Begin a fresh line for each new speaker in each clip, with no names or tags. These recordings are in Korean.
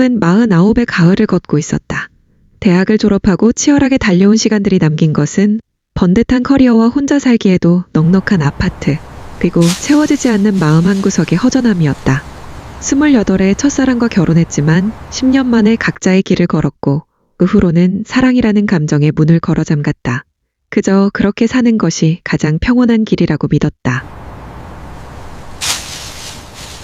은 49의 가을을 걷고 있었다. 대학을 졸업하고 치열하게 달려온 시간들이 남긴 것은 번듯한 커리어와 혼자 살기에도 넉넉한 아파트, 그리고 채워지지 않는 마음 한구석의 허전함이었다. 28에 첫사랑과 결혼했지만 10년 만에 각자의 길을 걸었고 그 후로는 사랑이라는 감정에 문을 걸어 잠갔다. 그저 그렇게 사는 것이 가장 평온한 길이라고 믿었다.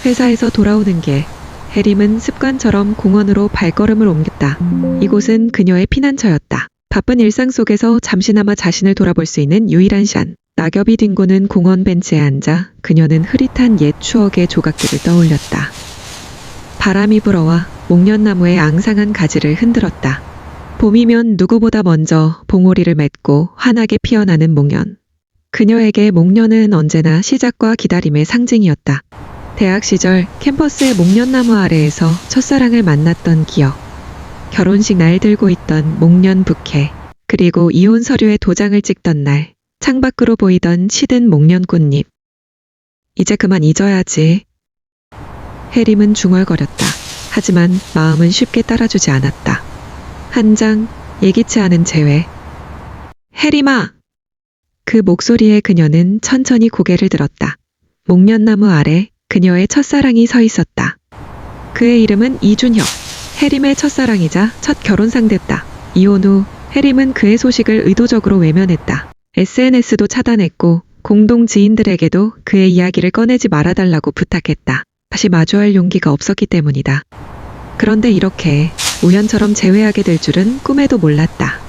회사에서 돌아오는 길, 해림은 습관처럼 공원으로 발걸음을 옮겼다. 이곳은 그녀의 피난처였다. 바쁜 일상 속에서 잠시나마 자신을 돌아볼 수 있는 유일한 시간. 낙엽이 뒹구는 공원 벤치에 앉아 그녀는 흐릿한 옛 추억의 조각들을 떠올렸다. 바람이 불어와 목련나무의 앙상한 가지를 흔들었다. 봄이면 누구보다 먼저 봉오리를 맺고 환하게 피어나는 목련. 그녀에게 목련은 언제나 시작과 기다림의 상징이었다. 대학 시절 캠퍼스의 목련나무 아래에서 첫사랑을 만났던 기억. 결혼식 날 들고 있던 목련 부케. 그리고 이혼 서류에 도장을 찍던 날 창밖으로 보이던 시든 목련 꽃잎. 이제 그만 잊어야지. 해림은 중얼거렸다. 하지만 마음은 쉽게 따라주지 않았다. 한 장 예기치 않은 재회. 해림아! 그 목소리에 그녀는 천천히 고개를 들었다. 목련나무 아래 그녀의 첫사랑이 서 있었다. 그의 이름은 이준혁. 해림의 첫사랑이자 첫 결혼 상대였다. 이혼 후 해림은 그의 소식을 의도적으로 외면했다. SNS도 차단했고 공동 지인들에게도 그의 이야기를 꺼내지 말아달라고 부탁했다. 다시 마주할 용기가 없었기 때문이다. 그런데 이렇게 우연처럼 재회하게 될 줄은 꿈에도 몰랐다.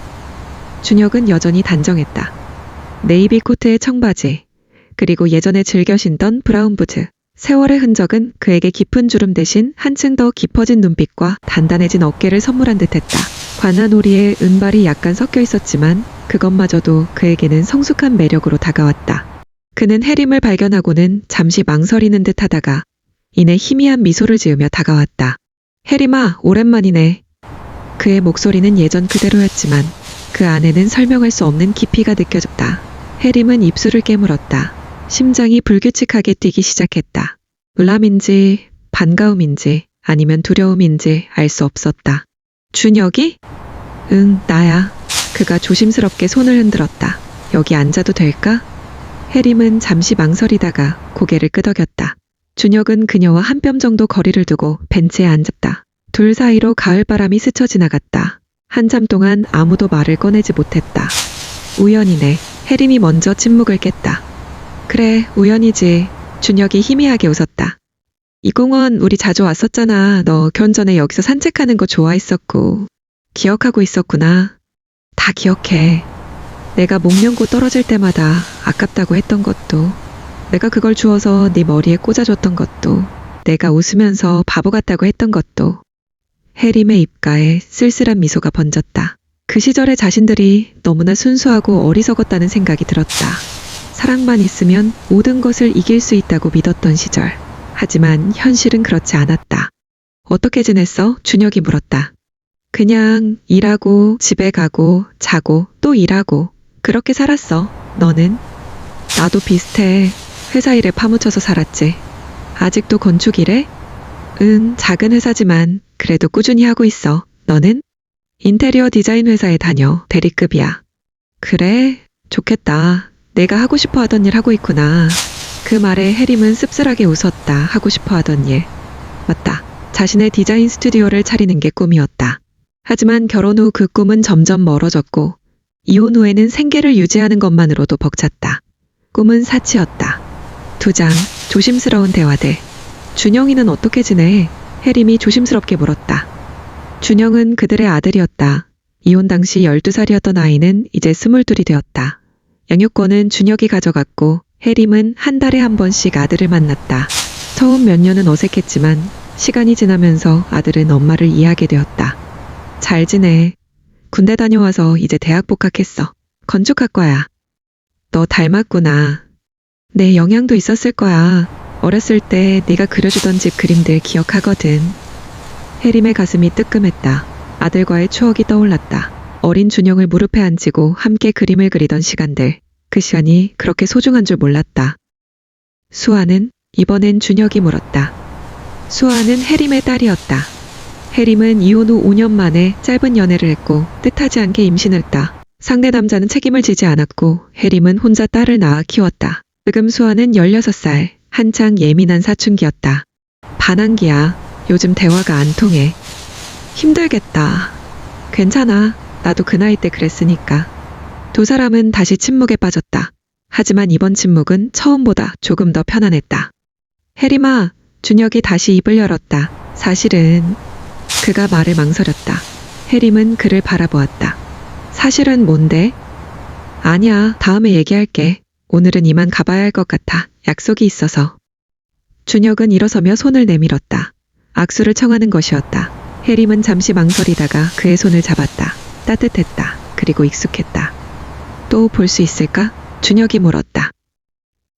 준혁은 여전히 단정했다. 네이비 코트의 청바지, 그리고 예전에 즐겨 신던 브라운 부츠. 세월의 흔적은 그에게 깊은 주름 대신 한층 더 깊어진 눈빛과 단단해진 어깨를 선물한 듯했다. 관아놀이에 은발이 약간 섞여 있었지만 그것마저도 그에게는 성숙한 매력으로 다가왔다. 그는 해림을 발견하고는 잠시 망설이는 듯 하다가 이내 희미한 미소를 지으며 다가왔다. 해림아, 오랜만이네. 그의 목소리는 예전 그대로였지만 그 안에는 설명할 수 없는 깊이가 느껴졌다. 해림은 입술을 깨물었다. 심장이 불규칙하게 뛰기 시작했다. 놀람인지 반가움인지 아니면 두려움인지 알 수 없었다. 준혁이? 응, 나야. 그가 조심스럽게 손을 흔들었다. 여기 앉아도 될까? 해림은 잠시 망설이다가 고개를 끄덕였다. 준혁은 그녀와 한 뼘 정도 거리를 두고 벤치에 앉았다. 둘 사이로 가을바람이 스쳐 지나갔다. 한참 동안 아무도 말을 꺼내지 못했다. 우연이네. 해림이 먼저 침묵을 깼다. 그래, 우연이지. 준혁이 희미하게 웃었다. 이 공원 우리 자주 왔었잖아. 너 결혼 전에 여기서 산책하는 거 좋아했었고. 기억하고 있었구나. 다 기억해. 내가 목련꽃 떨어질 때마다 아깝다고 했던 것도, 내가 그걸 주워서 네 머리에 꽂아줬던 것도, 내가 웃으면서 바보 같다고 했던 것도. 해림의 입가에 쓸쓸한 미소가 번졌다. 그 시절의 자신들이 너무나 순수하고 어리석었다는 생각이 들었다. 사랑만 있으면 모든 것을 이길 수 있다고 믿었던 시절. 하지만 현실은 그렇지 않았다. 어떻게 지냈어? 준혁이 물었다. 그냥 일하고 집에 가고 자고 또 일하고 그렇게 살았어. 너는? 나도 비슷해. 회사 일에 파묻혀서 살았지. 아직도 건축 일해? 응, 작은 회사지만 그래도 꾸준히 하고 있어. 너는? 인테리어 디자인 회사에 다녀. 대리급이야. 그래? 좋겠다. 내가 하고 싶어 하던 일 하고 있구나. 그 말에 해림은 씁쓸하게 웃었다. 하고 싶어 하던 일. 맞다. 자신의 디자인 스튜디오를 차리는 게 꿈이었다. 하지만 결혼 후 그 꿈은 점점 멀어졌고 이혼 후에는 생계를 유지하는 것만으로도 벅찼다. 꿈은 사치였다. 2장 조심스러운 대화들. 준영이는 어떻게 지내? 해림이 조심스럽게 물었다. 준영은 그들의 아들이었다. 이혼 당시 12살이었던 아이는 이제 22이 되었다. 양육권은 준혁이 가져갔고 해림은 한 달에 한 번씩 아들을 만났다. 처음 몇 년은 어색했지만 시간이 지나면서 아들은 엄마를 이해하게 되었다. 잘 지내. 군대 다녀와서 이제 대학 복학했어. 건축학과야. 너 닮았구나. 내 영향도 있었을 거야. 어렸을 때 네가 그려주던 집 그림들 기억하거든. 해림의 가슴이 뜨끔했다. 아들과의 추억이 떠올랐다. 어린 준영을 무릎에 앉히고 함께 그림을 그리던 시간들. 그 시간이 그렇게 소중한 줄 몰랐다. 수아는? 이번엔 준혁이 물었다. 수아는 해림의 딸이었다. 해림은 이혼 후 5년 만에 짧은 연애를 했고 뜻하지 않게 임신했다. 상대 남자는 책임을 지지 않았고 해림은 혼자 딸을 낳아 키웠다. 지금 수아는 16살, 한창 예민한 사춘기였다. 반항기야. 요즘 대화가 안 통해. 힘들겠다. 괜찮아. 나도 그 나이 때 그랬으니까. 두 사람은 다시 침묵에 빠졌다. 하지만 이번 침묵은 처음보다 조금 더 편안했다. 해림아, 준혁이 다시 입을 열었다. 사실은... 그가 말을 망설였다. 해림은 그를 바라보았다. 사실은 뭔데? 아니야, 다음에 얘기할게. 오늘은 이만 가봐야 할 것 같아. 약속이 있어서. 준혁은 일어서며 손을 내밀었다. 악수를 청하는 것이었다. 해림은 잠시 망설이다가 그의 손을 잡았다. 따뜻했다. 그리고 익숙했다. 또 볼 수 있을까? 준혁이 물었다.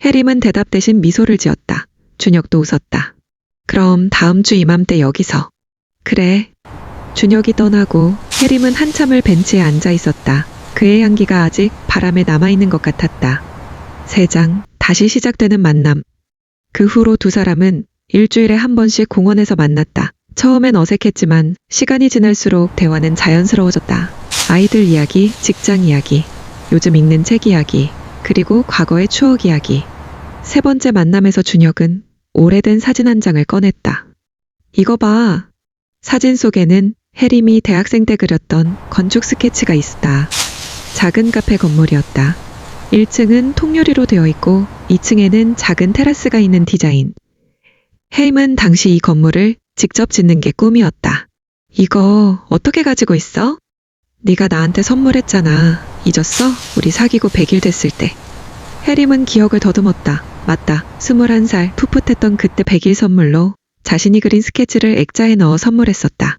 해림은 대답 대신 미소를 지었다. 준혁도 웃었다. 그럼 다음 주 이맘때 여기서. 그래. 준혁이 떠나고 해림은 한참을 벤치에 앉아 있었다. 그의 향기가 아직 바람에 남아있는 것 같았다. 3장, 다시 시작되는 만남. 그 후로 두 사람은 일주일에 한 번씩 공원에서 만났다. 처음엔 어색했지만 시간이 지날수록 대화는 자연스러워졌다. 아이들 이야기, 직장 이야기, 요즘 읽는 책 이야기, 그리고 과거의 추억 이야기. 3번째 만남에서 준혁은 오래된 사진 한 장을 꺼냈다. 이거 봐. 사진 속에는 해림이 대학생 때 그렸던 건축 스케치가 있다. 작은 카페 건물이었다. 1층은 통유리로 되어 있고 2층에는 작은 테라스가 있는 디자인. 해림은 당시 이 건물을 직접 짓는 게 꿈이었다. 이거 어떻게 가지고 있어? 네가 나한테 선물했잖아. 잊었어? 우리 사귀고 100일 됐을 때. 해림은 기억을 더듬었다. 맞다. 21살 풋풋했던 그때 100일 선물로 자신이 그린 스케치를 액자에 넣어 선물했었다.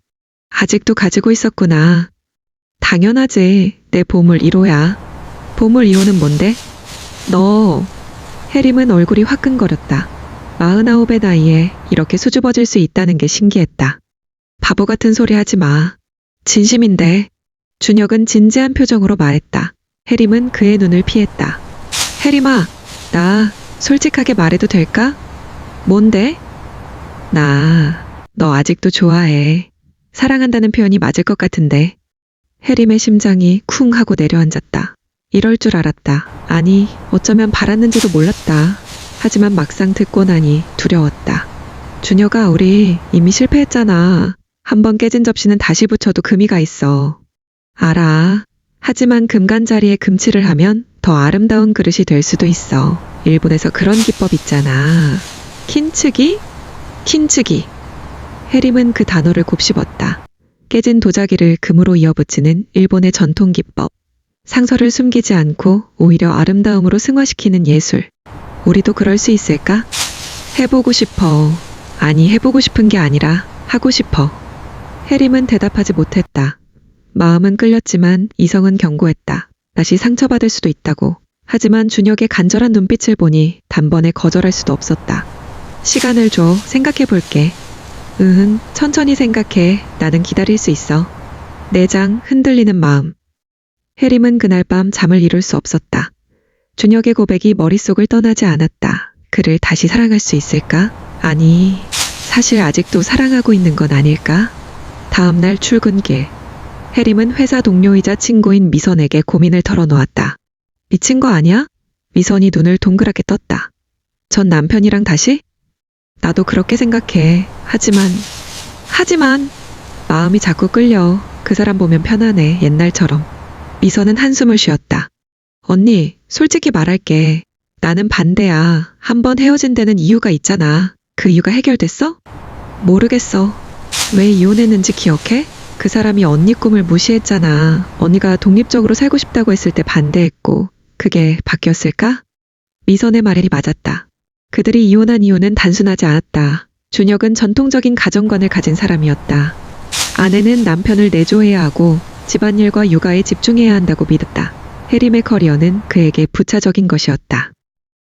아직도 가지고 있었구나. 당연하지. 내 보물 1호야. 보물 2호는 뭔데? 너. 해림은 얼굴이 화끈거렸다. 49의 나이에 이렇게 수줍어질 수 있다는 게 신기했다. 바보 같은 소리 하지 마. 진심인데. 준혁은 진지한 표정으로 말했다. 해림은 그의 눈을 피했다. 해림아, 나 솔직하게 말해도 될까? 뭔데? 너 아직도 좋아해. 사랑한다는 표현이 맞을 것 같은데. 해림의 심장이 쿵 하고 내려앉았다. 이럴 줄 알았다. 아니, 어쩌면 바랐는지도 몰랐다. 하지만 막상 듣고 나니 두려웠다. 준혁아, 우리 이미 실패했잖아. 한번 깨진 접시는 다시 붙여도 금이가 있어. 알아. 하지만 금간자리에 금칠을 하면 더 아름다운 그릇이 될 수도 있어. 일본에서 그런 기법 있잖아. 킨츠기? 킨츠기. 해림은 그 단어를 곱씹었다. 깨진 도자기를 금으로 이어붙이는 일본의 전통 기법. 상처를 숨기지 않고 오히려 아름다움으로 승화시키는 예술. 우리도 그럴 수 있을까? 해보고 싶어. 아니, 해보고 싶은 게 아니라 하고 싶어. 해림은 대답하지 못했다. 마음은 끌렸지만 이성은 경고했다. 다시 상처받을 수도 있다고. 하지만 준혁의 간절한 눈빛을 보니 단번에 거절할 수도 없었다. 시간을 줘. 생각해 볼게. 천천히 생각해. 나는 기다릴 수 있어. 내장 흔들리는 마음. 해림은 그날 밤 잠을 이룰 수 없었다. 준혁의 고백이 머릿속을 떠나지 않았다. 그를 다시 사랑할 수 있을까? 아니, 사실 아직도 사랑하고 있는 건 아닐까? 다음날 출근길. 해림은 회사 동료이자 친구인 미선에게 고민을 털어놓았다. 미친 거 아니야? 미선이 눈을 동그랗게 떴다. 전 남편이랑 다시? 나도 그렇게 생각해. 하지만 마음이 자꾸 끌려. 그 사람 보면 편하네. 옛날처럼. 미선은 한숨을 쉬었다. 언니, 솔직히 말할게. 나는 반대야. 한번 헤어진 데는 이유가 있잖아. 그 이유가 해결됐어? 모르겠어. 왜 이혼했는지 기억해? 그 사람이 언니 꿈을 무시했잖아. 언니가 독립적으로 살고 싶다고 했을 때 반대했고 그게 바뀌었을까? 미선의 말이 맞았다. 그들이 이혼한 이유는 단순하지 않았다. 준혁은 전통적인 가정관을 가진 사람이었다. 아내는 남편을 내조해야 하고 집안일과 육아에 집중해야 한다고 믿었다. 해림의 커리어는 그에게 부차적인 것이었다.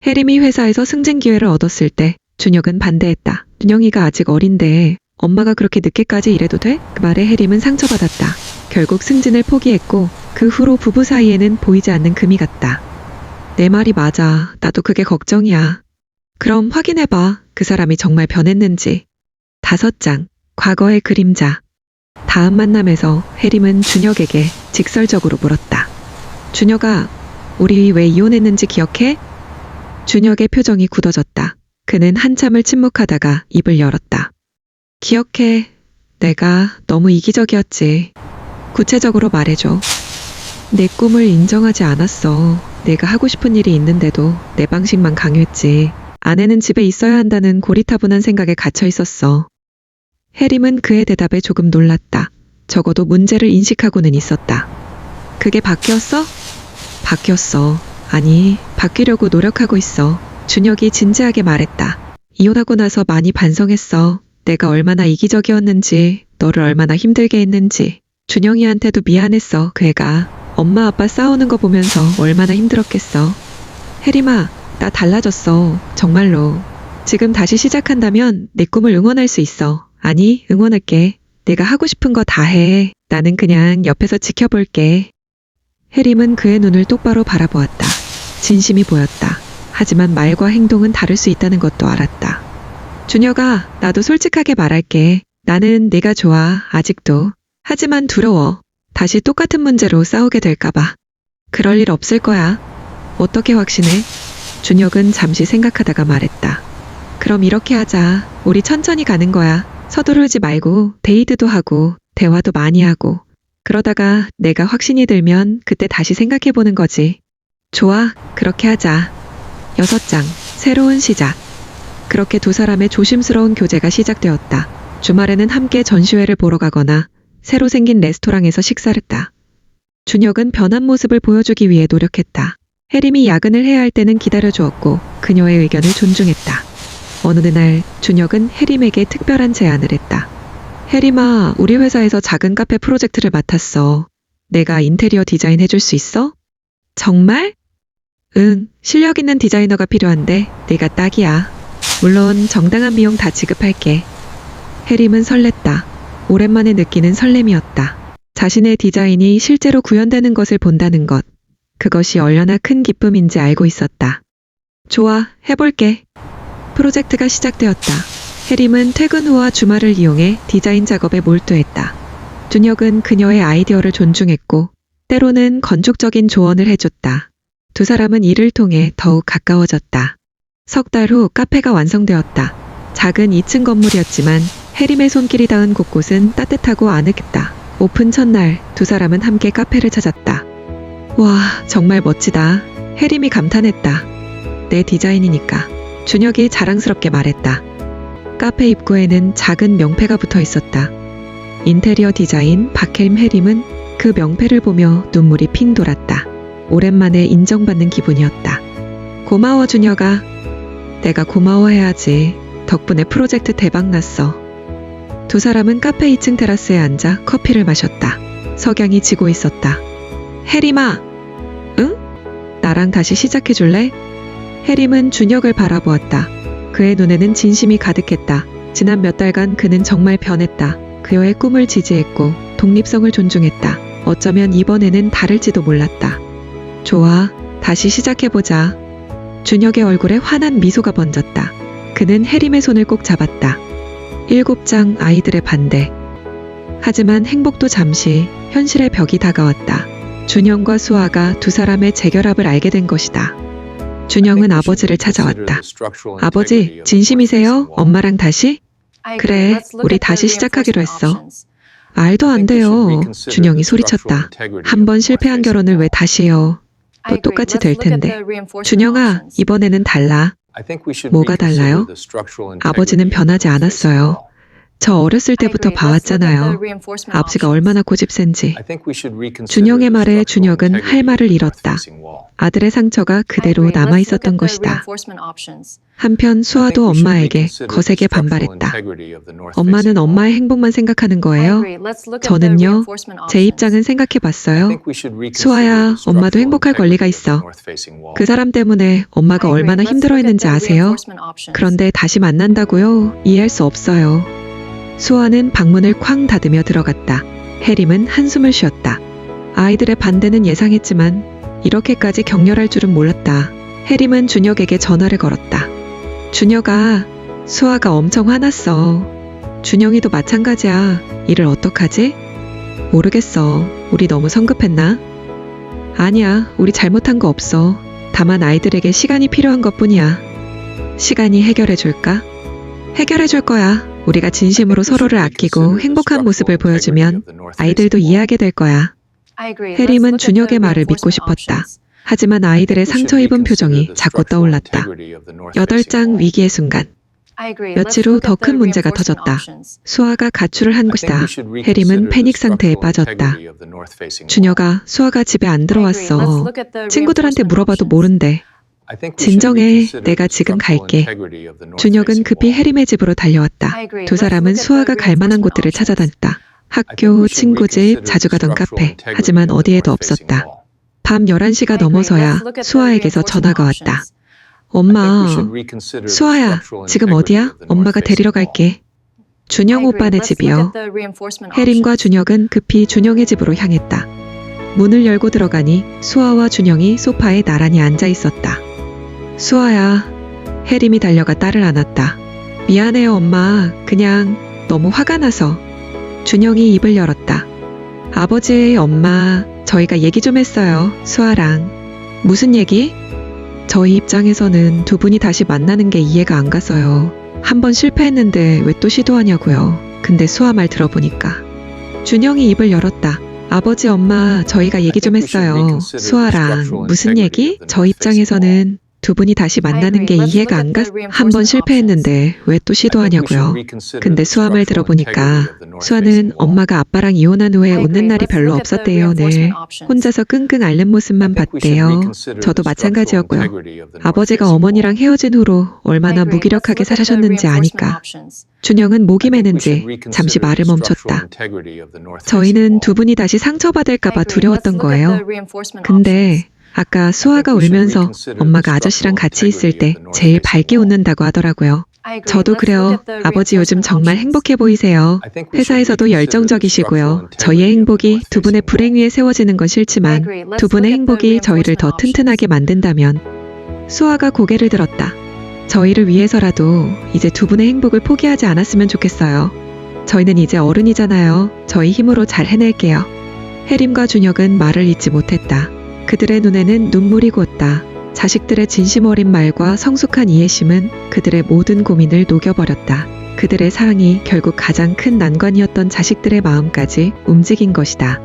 해림이 회사에서 승진 기회를 얻었을 때 준혁은 반대했다. 준영이가 아직 어린데 엄마가 그렇게 늦게까지 일해도 돼? 그 말에 해림은 상처받았다. 결국 승진을 포기했고 그 후로 부부 사이에는 보이지 않는 금이 갔다. 내 말이 맞아. 나도 그게 걱정이야. 그럼 확인해봐. 그 사람이 정말 변했는지. 5장. 과거의 그림자. 다음 만남에서 해림은 준혁에게 직설적으로 물었다. 준혁아, 우리 왜 이혼했는지 기억해? 준혁의 표정이 굳어졌다. 그는 한참을 침묵하다가 입을 열었다. 기억해. 내가 너무 이기적이었지. 구체적으로 말해줘. 내 꿈을 인정하지 않았어. 내가 하고 싶은 일이 있는데도 내 방식만 강요했지. 아내는 집에 있어야 한다는 고리타분한 생각에 갇혀 있었어. 해림은 그의 대답에 조금 놀랐다. 적어도 문제를 인식하고는 있었다. 그게 바뀌었어? 바뀌었어. 아니, 바뀌려고 노력하고 있어. 준혁이 진지하게 말했다. 이혼하고 나서 많이 반성했어. 내가 얼마나 이기적이었는지, 너를 얼마나 힘들게 했는지. 준영이한테도 미안했어, 그 애가. 엄마 아빠 싸우는 거 보면서 얼마나 힘들었겠어. 혜림아, 나 달라졌어. 정말로. 지금 다시 시작한다면 내 꿈을 응원할 수 있어. 아니, 응원할게. 내가 하고 싶은 거 다 해. 나는 그냥 옆에서 지켜볼게. 혜림은 그의 눈을 똑바로 바라보았다. 진심이 보였다. 하지만 말과 행동은 다를 수 있다는 것도 알았다. 준혁아, 나도 솔직하게 말할게. 나는 네가 좋아, 아직도. 하지만 두려워. 다시 똑같은 문제로 싸우게 될까봐. 그럴 일 없을 거야. 어떻게 확신해? 준혁은 잠시 생각하다가 말했다. 그럼 이렇게 하자. 우리 천천히 가는 거야. 서두르지 말고 데이트도 하고 대화도 많이 하고. 그러다가 내가 확신이 들면 그때 다시 생각해보는 거지. 좋아, 그렇게 하자. 6장, 새로운 시작. 그렇게 두 사람의 조심스러운 교제가 시작되었다. 주말에는 함께 전시회를 보러 가거나 새로 생긴 레스토랑에서 식사를 했다. 준혁은 변한 모습을 보여주기 위해 노력했다. 혜림이 야근을 해야 할 때는 기다려주었고 그녀의 의견을 존중했다. 어느 날 준혁은 혜림에게 특별한 제안을 했다. 혜림아, 우리 회사에서 작은 카페 프로젝트를 맡았어. 내가 인테리어 디자인 해줄 수 있어? 정말? 응, 실력 있는 디자이너가 필요한데 내가 딱이야. 물론 정당한 비용 다 지급할게. 혜림은 설렜다. 오랜만에 느끼는 설렘이었다. 자신의 디자인이 실제로 구현되는 것을 본다는 것. 그것이 얼마나 큰 기쁨인지 알고 있었다. 좋아, 해볼게. 프로젝트가 시작되었다. 혜림은 퇴근 후와 주말을 이용해 디자인 작업에 몰두했다. 준혁은 그녀의 아이디어를 존중했고 때로는 건축적인 조언을 해줬다. 두 사람은 이를 통해 더욱 가까워졌다. 석 달 후 카페가 완성되었다. 작은 2층 건물이었지만 혜림의 손길이 닿은 곳곳은 따뜻하고 아늑했다. 오픈 첫날 두 사람은 함께 카페를 찾았다. 와, 정말 멋지다. 혜림이 감탄했다. 내 디자인이니까. 준혁이 자랑스럽게 말했다. 카페 입구에는 작은 명패가 붙어 있었다. 인테리어 디자인 박헬m 혜림은 그 명패를 보며 눈물이 핑 돌았다. 오랜만에 인정받는 기분이었다. 고마워 준혁아. 내가 고마워해야지. 덕분에 프로젝트 대박났어. 두 사람은 카페 2층 테라스에 앉아 커피를 마셨다. 석양이 지고 있었다. 혜림아. 응? 나랑 다시 시작해줄래? 혜림은 준혁을 바라보았다. 그의 눈에는 진심이 가득했다. 지난 몇 달간 그는 정말 변했다. 그녀의 꿈을 지지했고 독립성을 존중했다. 어쩌면 이번에는 다를지도 몰랐다. 좋아, 다시 시작해보자. 준혁의 얼굴에 환한 미소가 번졌다. 그는 혜림의 손을 꼭 잡았다. 7장 아이들의 반대. 하지만 행복도 잠시 현실의 벽이 다가왔다. 준영과 수아가 두 사람의 재결합을 알게 된 것이다. 준영은 아버지를 찾아왔다. 아버지, 진심이세요? 엄마랑 다시? 그래, 우리 다시 시작하기로 했어. 말도 안 돼요. 준영이 소리쳤다. 한 번 실패한 결혼을 왜 다시 해요? 또 똑같이 될 텐데. 준영아, 이번에는 달라. 뭐가 달라요? 아버지는 변하지 않았어요. 저 어렸을 때부터 봐왔잖아요. 아버지가 얼마나 고집센지. 준영의 말에 준혁은 할 말을 잃었다. 아들의 상처가 그대로 남아있었던 것이다. 한편 수아도 엄마에게 거세게 반발했다. 엄마는 엄마의 행복만 생각하는 거예요? 저는요, 제 입장은 생각해봤어요. 수아야, 엄마도 행복할 권리가 있어. 그 사람 때문에 엄마가 얼마나 힘들어했는지 아세요? 그런데 다시 만난다고요? 이해할 수 없어요. 수아는 방문을 쾅 닫으며 들어갔다. 혜림은 한숨을 쉬었다. 아이들의 반대는 예상했지만 이렇게까지 격렬할 줄은 몰랐다. 혜림은 준혁에게 전화를 걸었다. 준혁아, 수아가 엄청 화났어. 준영이도 마찬가지야. 일을 어떡하지? 모르겠어. 우리 너무 성급했나? 아니야, 우리 잘못한 거 없어. 다만 아이들에게 시간이 필요한 것뿐이야. 시간이 해결해 줄까? 해결해 줄 거야. 우리가 진심으로 서로를 아끼고 행복한 모습을 보여주면 아이들도 이해하게 될 거야. 해림은 준혁의 말을 믿고 싶었다. 하지만 아이들의 상처 입은 표정이 자꾸 떠올랐다. 8장 위기의 순간. 며칠 후 더 큰 문제가 터졌다. 수아가 가출을 한 것이다. 해림은 패닉 상태에 빠졌다. 준혁아, 수아가 집에 안 들어왔어. 친구들한테 물어봐도 모른대. 진정해, 내가 지금 갈게. 준혁은 급히 해림의 집으로 달려왔다. 두 사람은 수아가 갈 만한 곳들을 찾아다녔다. 학교, 친구 집, 자주 가던 카페. 하지만 어디에도 없었다. 밤 11시가 넘어서야 수아에게서 전화가 왔다. 엄마, 수아야, 지금 어디야? 엄마가 데리러 갈게. 준영 오빠네 집이요. 해림과 준혁은 급히 준영의 집으로 향했다. 문을 열고 들어가니 수아와 준영이 소파에 나란히 앉아 있었다. 수아야, 해림이 달려가 딸을 안았다. 미안해요, 엄마. 그냥 너무 화가 나서. 준영이 입을 열었다. 아버지, 엄마, 저희가 얘기 좀 했어요, 수아랑. 무슨 얘기? 저희 입장에서는 두 분이 다시 만나는 게 이해가 안 가서요. 한 번 실패했는데 왜 또 시도하냐고요. 근데 수아 말 들어보니까. 준영이 입을 열었다. 아버지, 엄마, 저희가 얘기 좀 했어요, 수아랑. 무슨 얘기? 저 입장에서는 두 분이 다시 만나는 게 이해가 안 가. 한 번 실패했는데 왜 또 시도하냐고요. 근데 수아 말 들어보니까 수아는 엄마가 아빠랑 이혼한 후에 웃는 날이 별로 없었대요. 늘 혼자서 끙끙 앓는 모습만 봤대요. 저도 마찬가지였고요. 아버지가 어머니랑 헤어진 후로 얼마나 무기력하게 사셨는지 아니까. 준영은 목이 메는지 잠시 말을 멈췄다. 저희는 두 분이 다시 상처받을까봐 두려웠던 거예요. 근데 아까 수아가 울면서 엄마가 아저씨랑 같이 있을 때 제일 밝게 웃는다고 하더라고요. 저도 그래요. 아버지 요즘 정말 행복해 보이세요. 회사에서도 열정적이시고요. 저희의 행복이 두 분의 불행 위에 세워지는 건 싫지만 두 분의 행복이 저희를 더 튼튼하게 만든다면. 수아가 고개를 들었다. 저희를 위해서라도 이제 두 분의 행복을 포기하지 않았으면 좋겠어요. 저희는 이제 어른이잖아요. 저희 힘으로 잘 해낼게요. 해림과 준혁은 말을 잇지 못했다. 그들의 눈에는 눈물이 고였다. 자식들의 진심 어린 말과 성숙한 이해심은 그들의 모든 고민을 녹여버렸다. 그들의 사랑이 결국 가장 큰 난관이었던 자식들의 마음까지 움직인 것이다.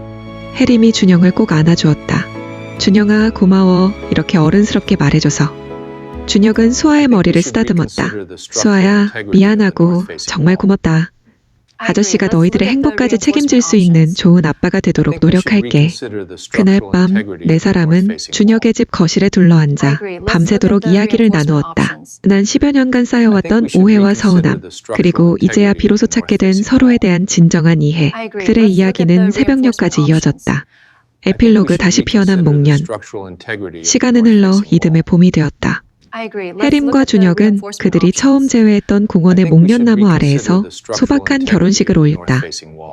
해림이 준영을 꼭 안아주었다. 준영아, 고마워. 이렇게 어른스럽게 말해줘서. 준혁은 수아의 머리를 쓰다듬었다. 수아야, 미안하고 정말 고맙다. 아저씨가 너희들의 행복까지 책임질 수 있는 좋은 아빠가 되도록 노력할게. 그날 밤, 네 사람은 준혁의 집 거실에 둘러앉아 밤새도록 이야기를 나누었다. 지난 10여 년간 쌓여왔던 오해와 서운함, 그리고 이제야 비로소 찾게 된 서로에 대한 진정한 이해. 그들의 이야기는 새벽녘까지 이어졌다. 에필로그 다시 피어난 목련. 시간은 흘러 이듬해 봄이 되었다. 해림과 준혁은 그들이 처음 재회했던 공원의 목련나무 아래에서 소박한 결혼식을 올렸다.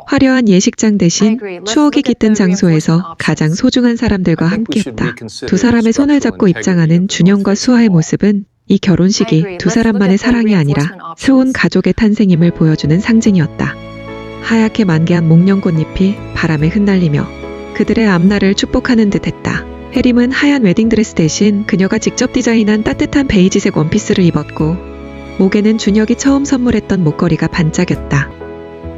화려한 예식장 대신 추억이 깃든 장소에서 가장 소중한 사람들과 함께했다. 두 사람의 손을 잡고 입장하는 준영과 수아의 모습은 이 결혼식이 두 사람만의 사랑이 아니라 새로운 가족의 탄생임을 보여주는 상징이었다. 하얗게 만개한 목련꽃잎이 바람에 흩날리며 그들의 앞날을 축복하는 듯했다. 해림은 하얀 웨딩드레스 대신 그녀가 직접 디자인한 따뜻한 베이지색 원피스를 입었고 목에는 준혁이 처음 선물했던 목걸이가 반짝였다.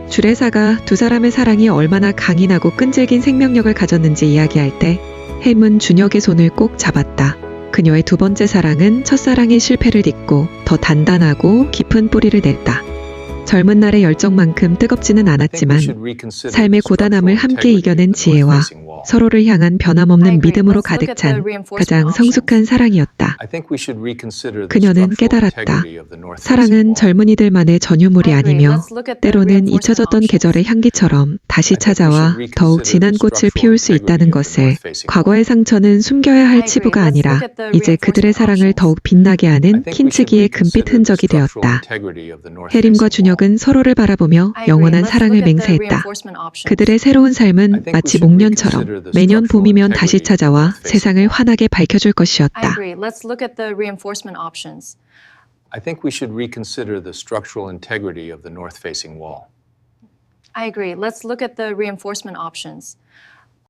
주례사가 두 사람의 사랑이 얼마나 강인하고 끈질긴 생명력을 가졌는지 이야기할 때 해림은 준혁의 손을 꼭 잡았다. 그녀의 두 번째 사랑은 첫사랑의 실패를 딛고 더 단단하고 깊은 뿌리를 냈다. 젊은 날의 열정만큼 뜨겁지는 않았지만 삶의 고단함을 함께 이겨낸 지혜와 서로를 향한 변함없는 믿음으로 가득 찬 가장 성숙한 사랑이었다. 그녀는 깨달았다. 사랑은 젊은이들만의 전유물이 아니며 때로는 잊혀졌던 계절의 향기처럼 다시 찾아와 더욱 진한 꽃을 피울 수 있다는 것을. 과거의 상처는 숨겨야 할 치부가 아니라 이제 그들의 사랑을 더욱 빛나게 하는 킨츠기의 금빛 흔적이 되었다. 해림과 준혁은 서로를 바라보며 영원한 사랑을 맹세했다. 그들의 새로운 삶은 마치 목련처럼 매년 봄이면 다시 찾아와 세상을 환하게 밝혀줄 것이었다.
I think we should reconsider the structural integrity of the north-facing wall. I agree. Let's look at the reinforcement options.